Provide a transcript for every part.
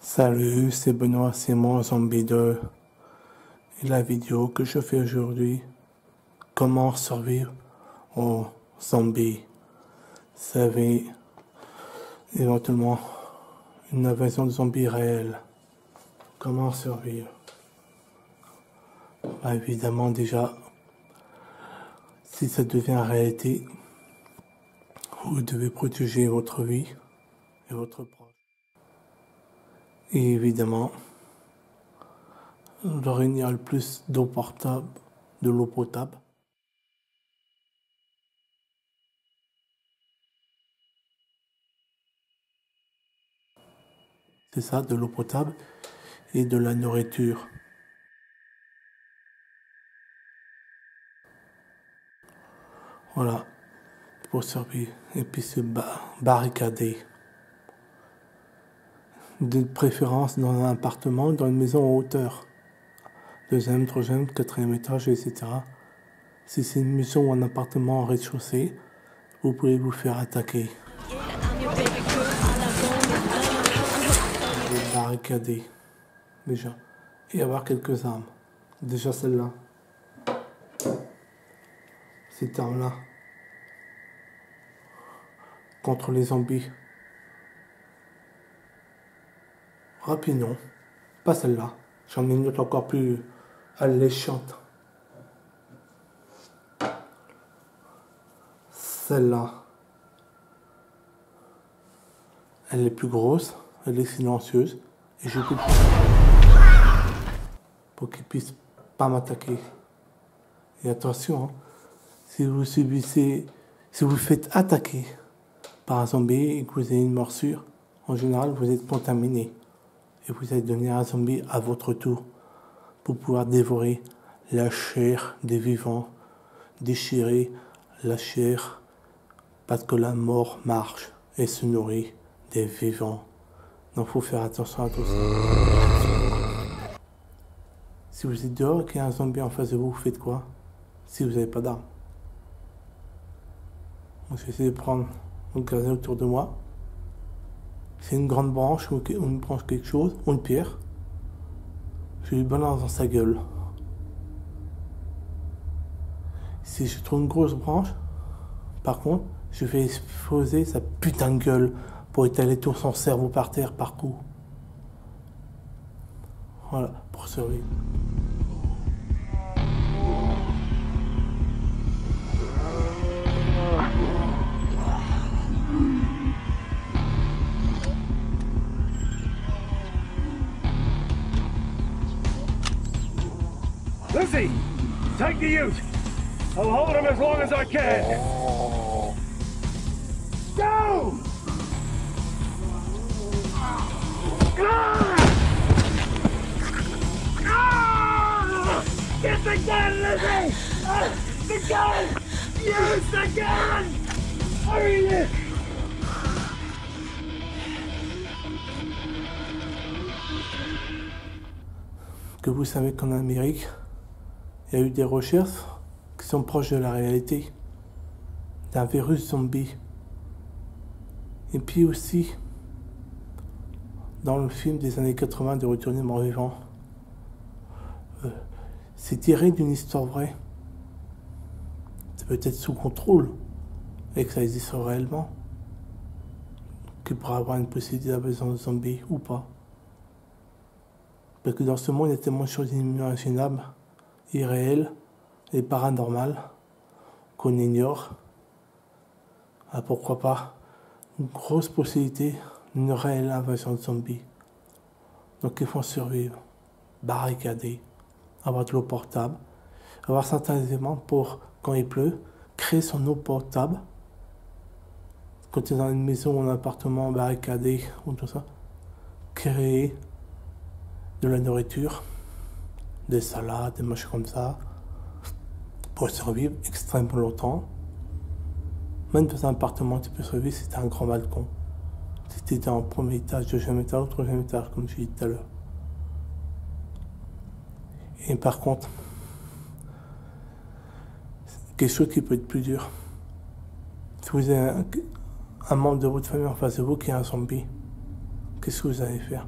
Salut, c'est Benoît Simon Zombie 2 et la vidéo que je fais aujourd'hui, comment survivre aux zombies. Ça avait éventuellement une invasion de zombies réelle. Comment survivre? Bah, évidemment déjà, si ça devient réalité, vous devez protéger votre vie et votre proche. Et évidemment, de réunir le plus d'eau potable, de l'eau potable. C'est ça, de l'eau potable et de la nourriture. Voilà, pour survivre. Et puis se barricader. De préférence dans un appartement, dans une maison en hauteur. Deuxième, troisième, quatrième étage, etc. Si c'est une maison ou un appartement en rez-de-chaussée, vous pouvez vous faire attaquer. Vous barricader, déjà. Et avoir quelques armes. Déjà celle-là. Cette arme-là. Contre les zombies. Rapidement. Pas celle-là. J'en ai une autre encore plus alléchante. Celle-là. Elle est plus grosse, elle est silencieuse. Et je coupe pour qu'ils puissent pas m'attaquer. Et attention, hein, si vous faites attaquer par un zombie et que vous avez une morsure, en général vous êtes contaminé. Et vous allez devenir un zombie à votre tour pour pouvoir dévorer la chair des vivants, déchirer la chair parce que la mort marche et se nourrit des vivants. Donc il faut faire attention à tout ça. Si vous êtes dehors et qu'il y a un zombie en face de vous, vous faites quoi? Si vous n'avez pas d'arme. Je vais essayer de prendre un gazelle autour de moi. C'est une grande branche ou une branche quelque chose, ou une pierre. Je lui balance dans sa gueule. Si je trouve une grosse branche, par contre, je vais exposer sa putain de gueule pour étaler tout son cerveau par terre par coup. Voilà, pour survivre. Lucy, take the ute. I'll hold him as long as I can. Go! Ah! Ah! Get the gun, Lizzie! The gun! Use the gun! Hurry, Nick! Que vous savez qu'en Amérique, il y a eu des recherches qui sont proches de la réalité d'un virus zombie. Et puis aussi, dans le film des années 80 de Retourner mort vivant, c'est tiré d'une histoire vraie. C'est peut-être sous contrôle et que ça existe réellement. Qu'il pourra avoir une possibilité d'invasion de zombies ou pas. Parce que dans ce monde, il y a tellement de choses inimaginables, irréelles et paranormales qu'on ignore. Ah, pourquoi pas une grosse possibilité d'une réelle invasion de zombies. Donc il faut survivre, barricader, avoir de l'eau portable, avoir certains éléments pour, quand il pleut, créer son eau portable. Quand tu es dans une maison ou un appartement barricadé ou tout ça, créer de la nourriture, des salades, des machins comme ça, pour survivre extrêmement longtemps. Même dans un appartement, tu peux survivre si tu as un grand balcon. Si tu es dans le premier étage, deuxième étage ou troisième étage, comme je l'ai dit tout à l'heure. Et par contre, quelque chose qui peut être plus dur. Si vous avez un membre de votre famille en face de vous qui est un zombie, qu'est-ce que vous allez faire?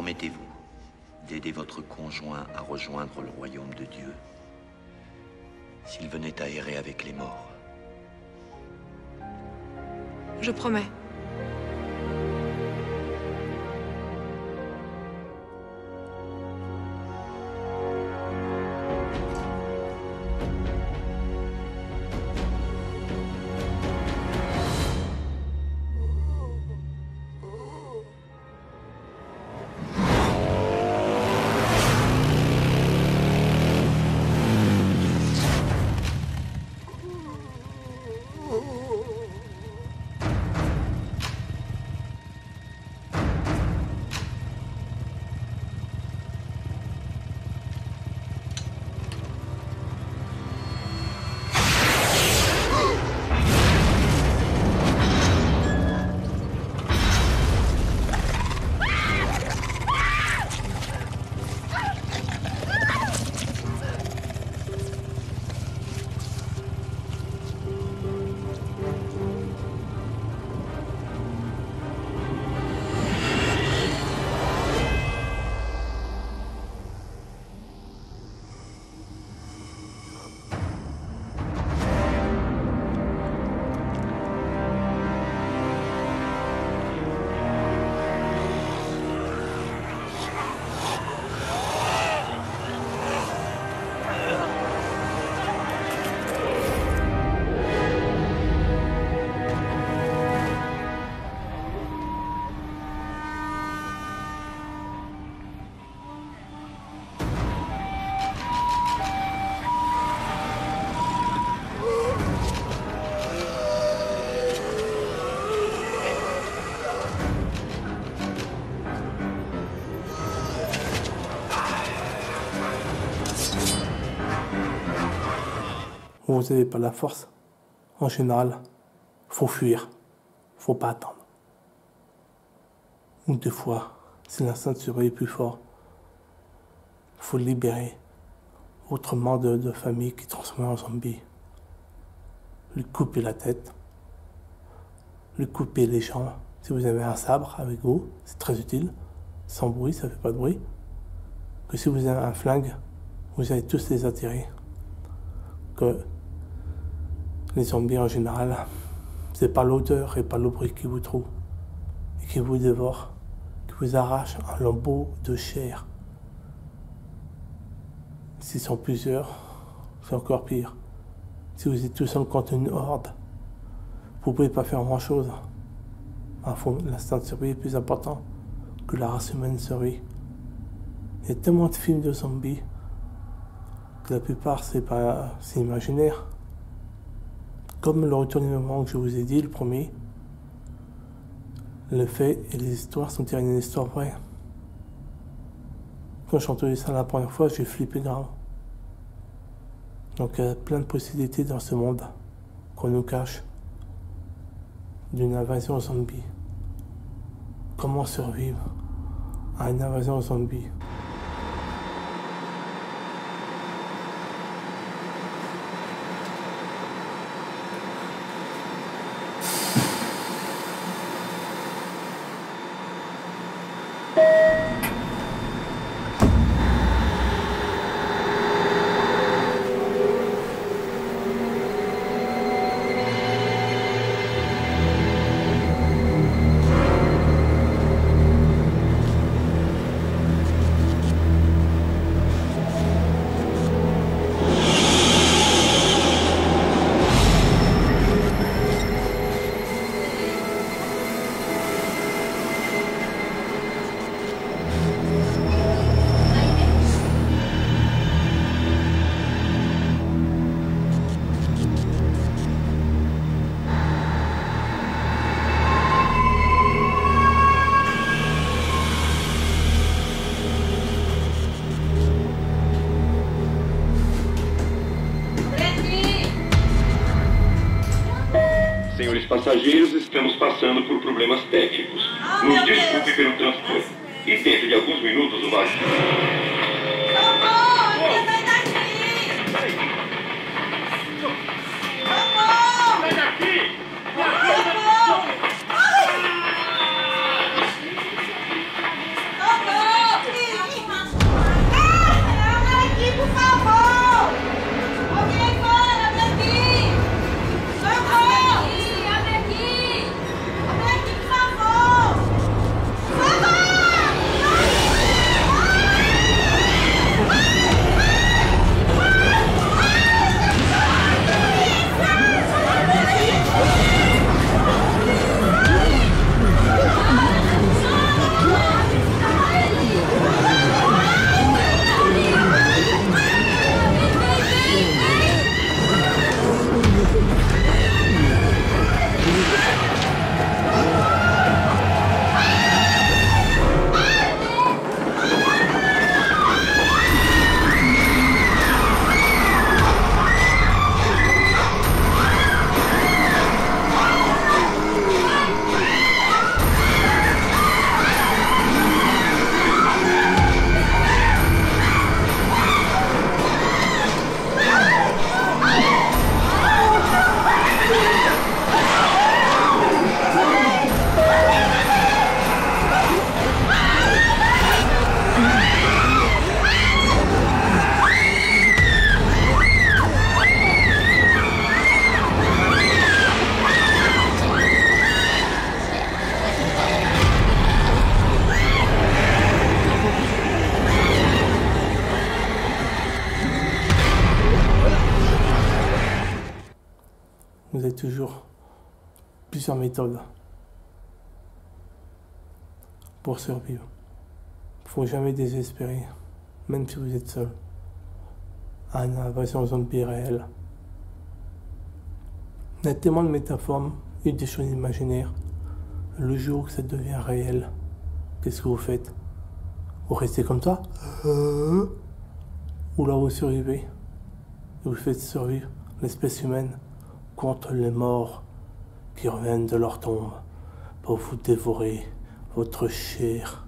promettez-vous d'aider votre conjoint à rejoindre le royaume de Dieu s'il venait à errer avec les morts? Je promets. Vous n'avez pas la force, en général, faut fuir, faut pas attendre. Ou des fois, si l'instinct de survie est plus fort, faut le libérer. Autrement de famille qui transforme en zombie. Lui couper la tête, lui couper les jambes. Si vous avez un sabre avec vous, c'est très utile. Sans bruit, ça fait pas de bruit. Que si vous avez un flingue, vous allez tous les attirer. Que les zombies en général, c'est pas l'odeur et pas le bruit qui vous trouve et qui vous dévore, qui vous arrache un lambeau de chair. S'ils sont plusieurs, c'est encore pire. Si vous êtes tout seul contre une horde, vous pouvez pas faire grand chose. L'instinct de survie est plus important que la race humaine survit. Il y a tellement de films de zombies que la plupart c'est imaginaire. Comme le retournement que je vous ai dit, le premier, le fait et les histoires sont tirées d'une histoire vraie. Quand j'ai entendu ça la première fois, j'ai flippé grave. Donc il y a plein de possibilités dans ce monde qu'on nous cache d'une invasion zombie. Comment survivre à une invasion zombie? Senhores passageiros, estamos passando por problemas técnicos. Nos desculpe pelo transtorno. E dentro de alguns minutos o navio... Socorro! Sai daqui! Socorro! Sai daqui! Socorro! Socorro! Vous avez toujours plusieurs méthodes pour survivre. Il ne faut jamais désespérer, même si vous êtes seul, à une invasion zombie réelle. Il y a tellement de métaphores et des choses imaginaires. Le jour où ça devient réel, qu'est-ce que vous faites? Vous restez comme ça? Ou là vous survivez? Vous faites survivre l'espèce humaine contre les morts qui reviennent de leur tombe pour vous dévorer votre chair,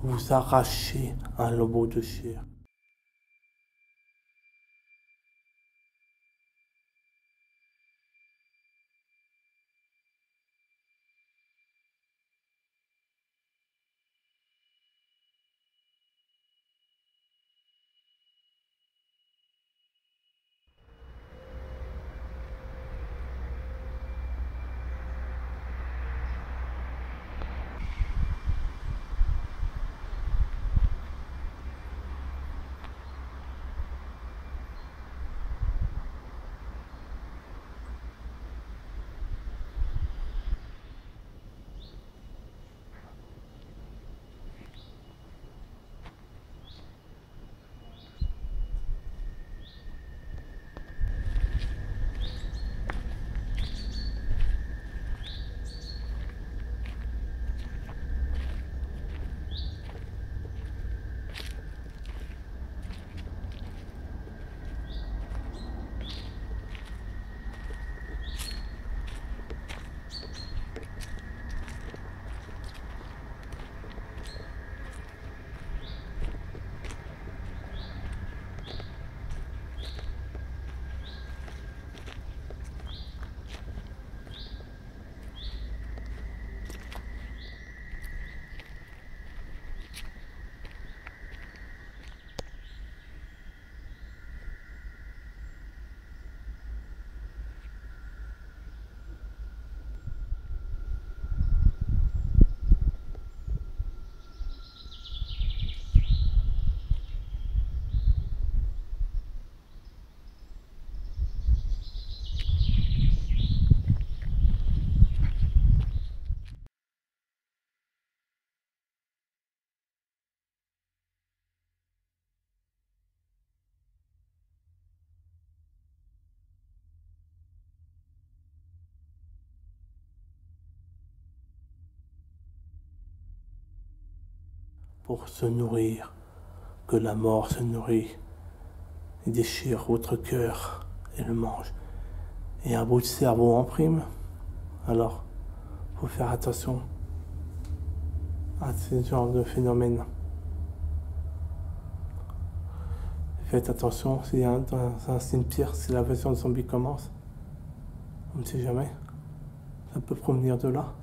vous arracher un lambeau de chair. Pour se nourrir, que la mort se nourrit, et déchire votre cœur et le mange. Et un bout de cerveau en prime. Alors, faut faire attention à ce genre de phénomène. Faites attention, s'il y a dans un cimetière, si l'invasion de zombies commence, on ne sait jamais, ça peut provenir de là.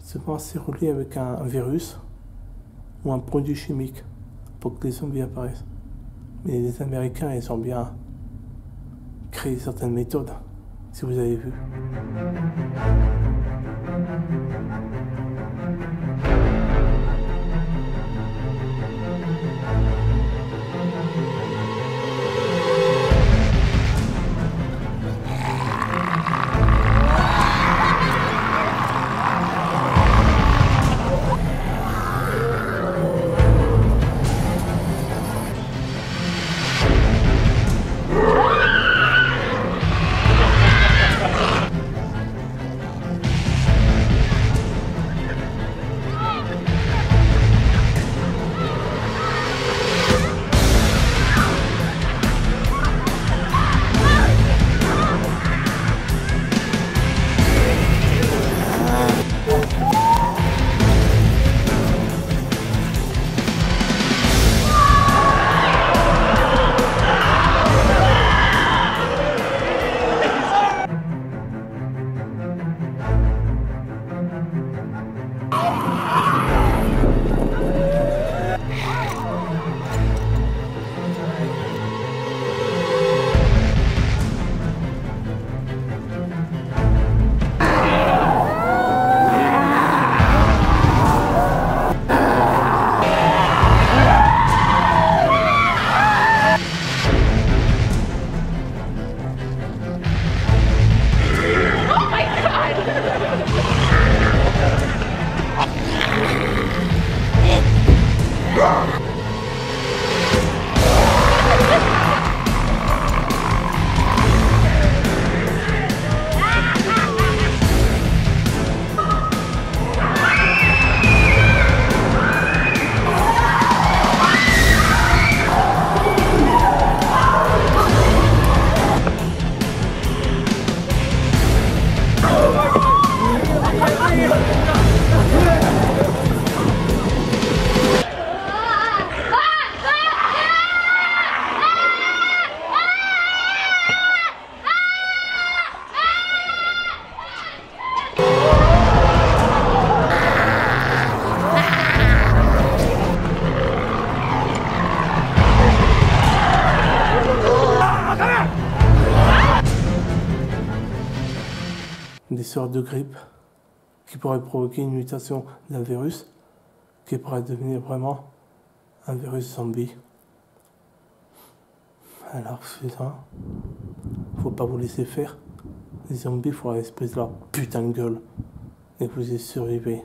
Souvent, c'est relié avec un virus ou un produit chimique pour que les zombies apparaissent. Mais les Américains, ils ont bien créé certaines méthodes, si vous avez vu. des sortes de grippe qui pourraient provoquer une mutation d'un virus qui pourrait devenir vraiment un virus zombie. Alors c'est ça, faut pas vous laisser faire. Les zombies, il faut espèce de leur putain de gueule et que vous y survivez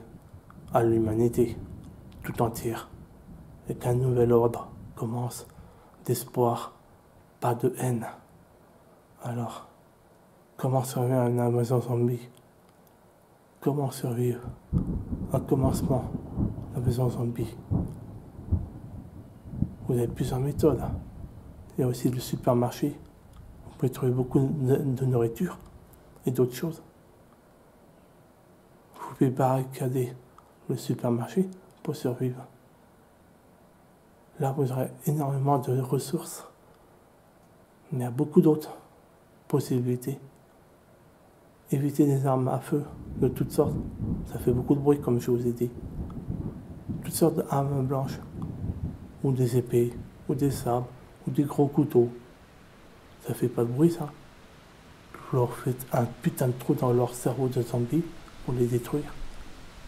à l'humanité tout entière et qu'un nouvel ordre commence d'espoir, pas de haine. Alors, comment survivre à une invasion zombie? Comment survivre à un commencement d'invasion zombie? Vous avez plusieurs méthodes. Il y a aussi le supermarché. Vous pouvez trouver beaucoup de nourriture et d'autres choses. Vous pouvez barricader le supermarché pour survivre. Là, vous aurez énormément de ressources. Mais il y a beaucoup d'autres possibilités. Éviter des armes à feu de toutes sortes. Ça fait beaucoup de bruit, comme je vous ai dit. Toutes sortes d'armes blanches. Ou des épées, ou des sabres, ou des gros couteaux. Ça fait pas de bruit, ça. Vous leur faites un putain de trou dans leur cerveau de zombies pour les détruire,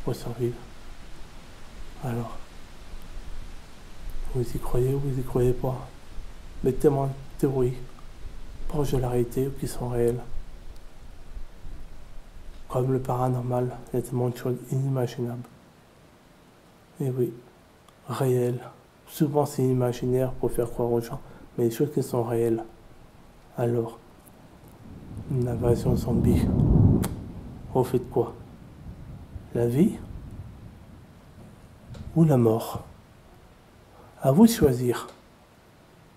pour survivre. Alors, vous y croyez ou vous y croyez pas? Mettez-moi une théorie proche de la réalité ou qui sont réelles. Comme le paranormal, il y a tellement de choses inimaginables. Et oui, réelles. Souvent c'est imaginaire pour faire croire aux gens, mais les choses qui sont réelles. Alors, une invasion zombie, vous faites quoi? La vie ou la mort? À vous de choisir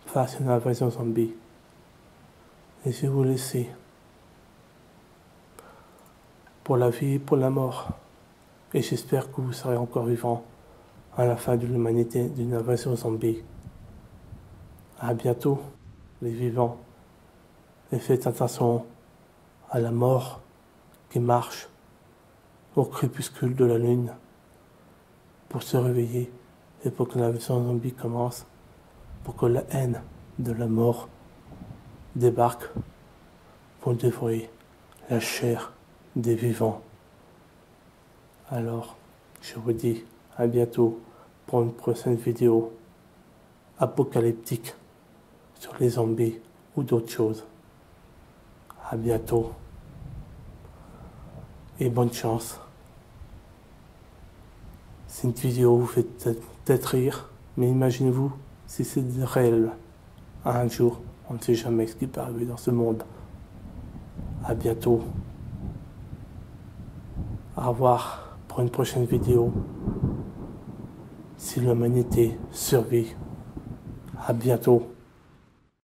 face à une invasion zombie. Et je vais vous laisser pour la vie et pour la mort. Et j'espère que vous serez encore vivants à la fin de l'humanité d'une invasion zombie. À bientôt, les vivants. Et faites attention à la mort qui marche au crépuscule de la lune pour se réveiller et pour que l'invasion zombie commence, pour que la haine de la mort débarque pour dévorer la chair des vivants. Alors, je vous dis à bientôt pour une prochaine vidéo apocalyptique sur les zombies ou d'autres choses. À bientôt et bonne chance. C'est une vidéo vous fait peut-être rire, mais imaginez-vous si c'est réel. Un jour, on ne sait jamais ce qui peut arriver dans ce monde. À bientôt. Au revoir pour une prochaine vidéo. Si l'humanité survit. À bientôt.